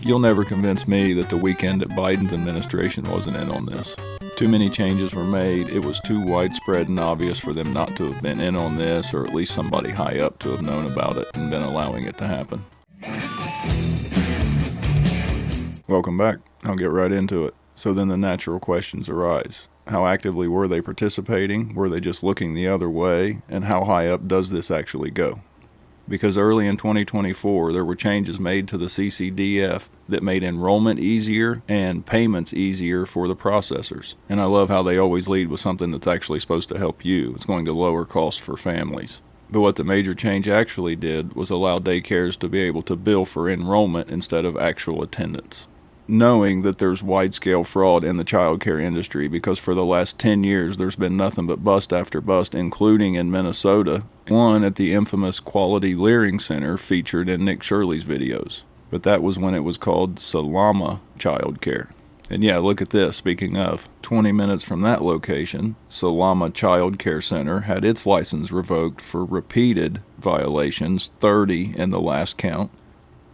You'll never convince me that the weekend at Biden's administration wasn't in on this. Too many changes were made. It was too widespread and obvious for them not to have been in on this, or at least somebody high up to have known about it and been allowing it to happen. Welcome back. I'll get right into it. So then the natural questions arise. How actively were they participating? Were they just looking the other way? And how high up does this actually go? Because early in 2024, there were changes made to the CCDF that made enrollment easier and payments easier for the processors. And I love how they always lead with something that's actually supposed to help you. It's going to lower costs for families. But what the major change actually did was allow daycares to be able to bill for enrollment instead of actual attendance. Knowing that there's wide-scale fraud in the child care industry, because for the last 10 years there's been nothing but bust after bust, including in Minnesota, one at the infamous Quality Leering Center featured in Nick Shirley's videos. But that was when it was called Salama Child Care. And yeah, look at this, speaking of, 20 minutes from that location, Salama Child Care Center had its license revoked for repeated violations, 30 in the last count.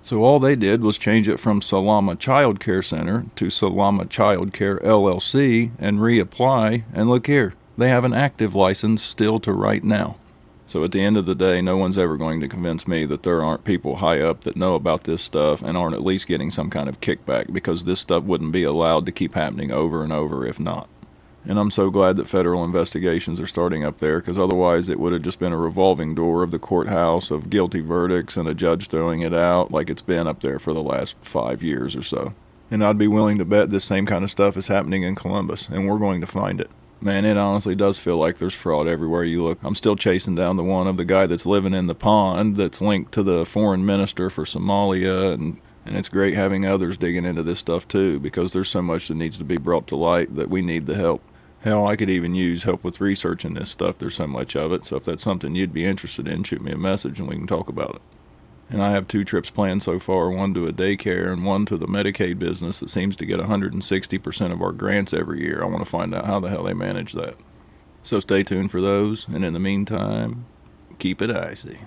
So all they did was change it from Salama Child Care Center to Salama Child Care LLC and reapply, and look here, they have an active license still to right now. So at the end of the day, no one's ever going to convince me that there aren't people high up that know about this stuff and aren't at least getting some kind of kickback, because this stuff wouldn't be allowed to keep happening over and over if not. And I'm so glad that federal investigations are starting up there, because otherwise it would have just been a revolving door of the courthouse of guilty verdicts and a judge throwing it out like it's been up there for the last 5 years or so. And I'd be willing to bet this same kind of stuff is happening in Columbus, and we're going to find it. Man, it honestly does feel like there's fraud everywhere you look. I'm still chasing down the one of the guy that's living in the pond that's linked to the foreign minister for Somalia, and it's great having others digging into this stuff too, because there's so much that needs to be brought to light that we need the help. Hell, I could even use help with researching this stuff. There's so much of it. So if that's something you'd be interested in, shoot me a message and we can talk about it. And I have 2 trips planned so far, one to a daycare and one to the Medicaid business that seems to get 160% of our grants every year. I want to find out how the hell they manage that. So stay tuned for those. And in the meantime, keep it icy.